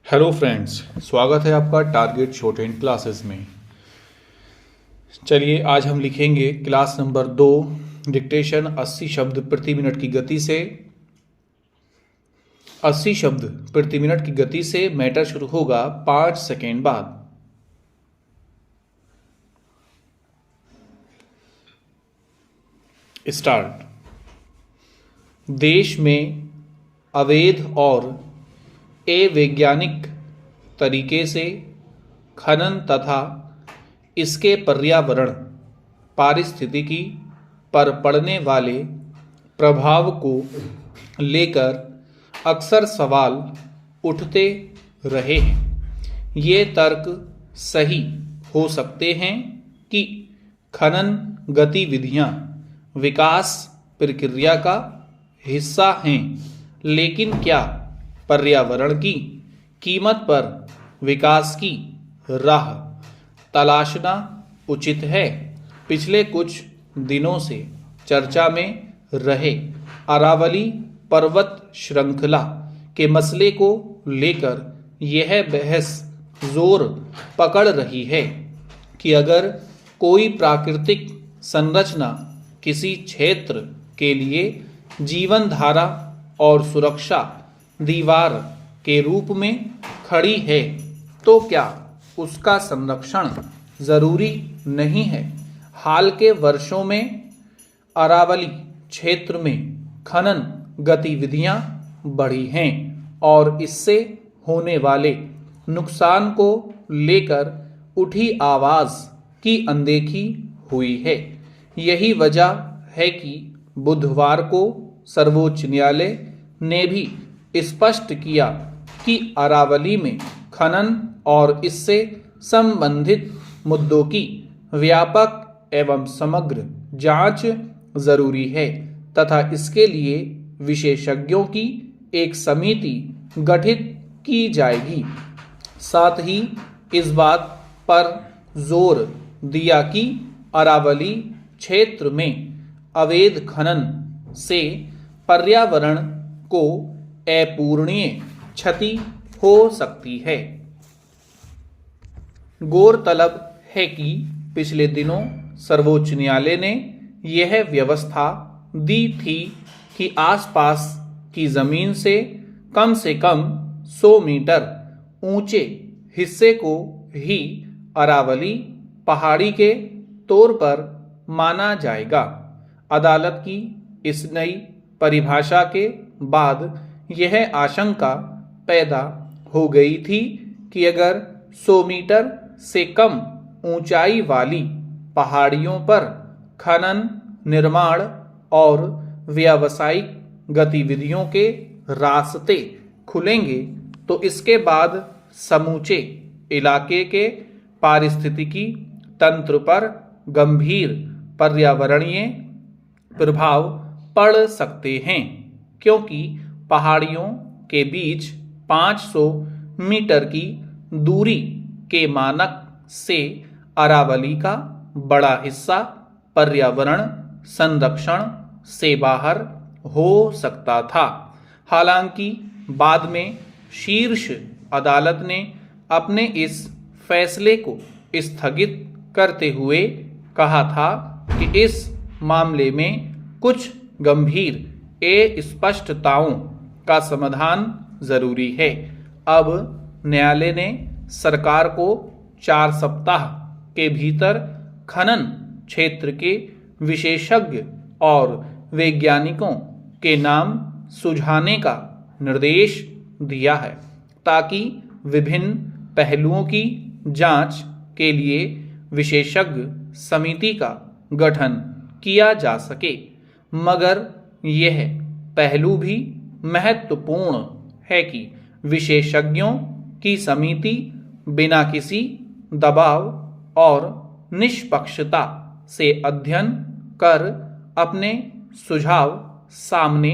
Hello friends, स्वागत है आपका टारगेट शॉर्ट हैंड क्लासेस में। चलिए आज हम लिखेंगे क्लास नंबर 2 डिक्टेशन 80 शब्द प्रति मिनट की गति से। 80 शब्द प्रति मिनट की गति से मैटर शुरू होगा 5 सेकेंड बाद। स्टार्ट। देश में अवैध और अवैज्ञानिक तरीके से खनन तथा इसके पर्यावरण पारिस्थितिकी पर पड़ने वाले प्रभाव को लेकर अक्सर सवाल उठते रहे हैं। ये तर्क सही हो सकते हैं कि खनन गतिविधियां विकास प्रक्रिया का हिस्सा हैं, लेकिन क्या पर्यावरण की कीमत पर विकास की राह तलाशना उचित है? पिछले कुछ दिनों से चर्चा में रहे अरावली पर्वत श्रृंखला के मसले को लेकर यह बहस जोर पकड़ रही है कि अगर कोई प्राकृतिक संरचना किसी क्षेत्र के लिए जीवन धारा और सुरक्षा दीवार के रूप में खड़ी है तो क्या उसका संरक्षण जरूरी नहीं है? हाल के वर्षों में अरावली क्षेत्र में खनन गतिविधियां बढ़ी हैं और इससे होने वाले नुकसान को लेकर उठी आवाज की अनदेखी हुई है। यही वजह है कि बुधवार को सर्वोच्च न्यायालय ने भी स्पष्ट किया कि अरावली में खनन और इससे संबंधित मुद्दों की व्यापक एवं समग्र जांच जरूरी है तथा इसके लिए विशेषज्ञों की एक समिति गठित की जाएगी। साथ ही इस बात पर जोर दिया कि अरावली क्षेत्र में अवैध खनन से पर्यावरण को अपूरणीय क्षति हो सकती है। गौरतलब है कि पिछले दिनों सर्वोच्च न्यायालय ने यह व्यवस्था दी थी कि आसपास की जमीन से कम 100 मीटर ऊंचे हिस्से को ही अरावली पहाड़ी के तौर पर माना जाएगा। अदालत की इस नई परिभाषा के बाद यह आशंका पैदा हो गई थी कि अगर 100 मीटर से कम ऊंचाई वाली पहाड़ियों पर खनन, निर्माण और व्यावसायिक गतिविधियों के रास्ते खुलेंगे तो इसके बाद समूचे इलाके के पारिस्थितिकी तंत्र पर गंभीर पर्यावरणीय प्रभाव पड़ सकते हैं, क्योंकि पहाड़ियों के बीच 500 मीटर की दूरी के मानक से अरावली का बड़ा हिस्सा पर्यावरण संरक्षण से बाहर हो सकता था। हालांकि बाद में शीर्ष अदालत ने अपने इस फैसले को स्थगित करते हुए कहा था कि इस मामले में कुछ गंभीर अस्पष्टताओं का समाधान जरूरी है। अब न्यायालय ने सरकार को 4 सप्ताह के भीतर खनन क्षेत्र के विशेषज्ञ और वैज्ञानिकों के नाम सुझाने का निर्देश दिया है ताकि विभिन्न पहलुओं की जांच के लिए विशेषज्ञ समिति का गठन किया जा सके। मगर यह पहलू भी महत्वपूर्ण है कि विशेषज्ञों की समिति बिना किसी दबाव और निष्पक्षता से अध्ययन कर अपने सुझाव सामने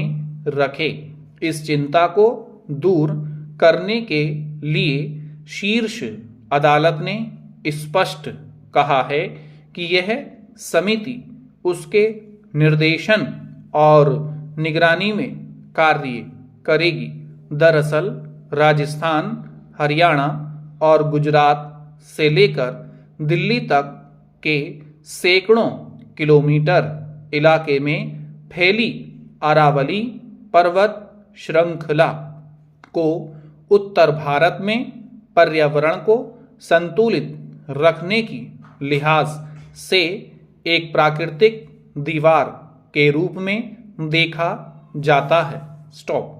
रखे। इस चिंता को दूर करने के लिए शीर्ष अदालत ने स्पष्ट कहा है कि यह समिति उसके निर्देशन और निगरानी में कार्य करेगी। दरअसल राजस्थान, हरियाणा और गुजरात से लेकर दिल्ली तक के सैकड़ों किलोमीटर इलाके में फैली अरावली पर्वत श्रृंखला को उत्तर भारत में पर्यावरण को संतुलित रखने की लिहाज से एक प्राकृतिक दीवार के रूप में देखा जाता है। स्टॉप।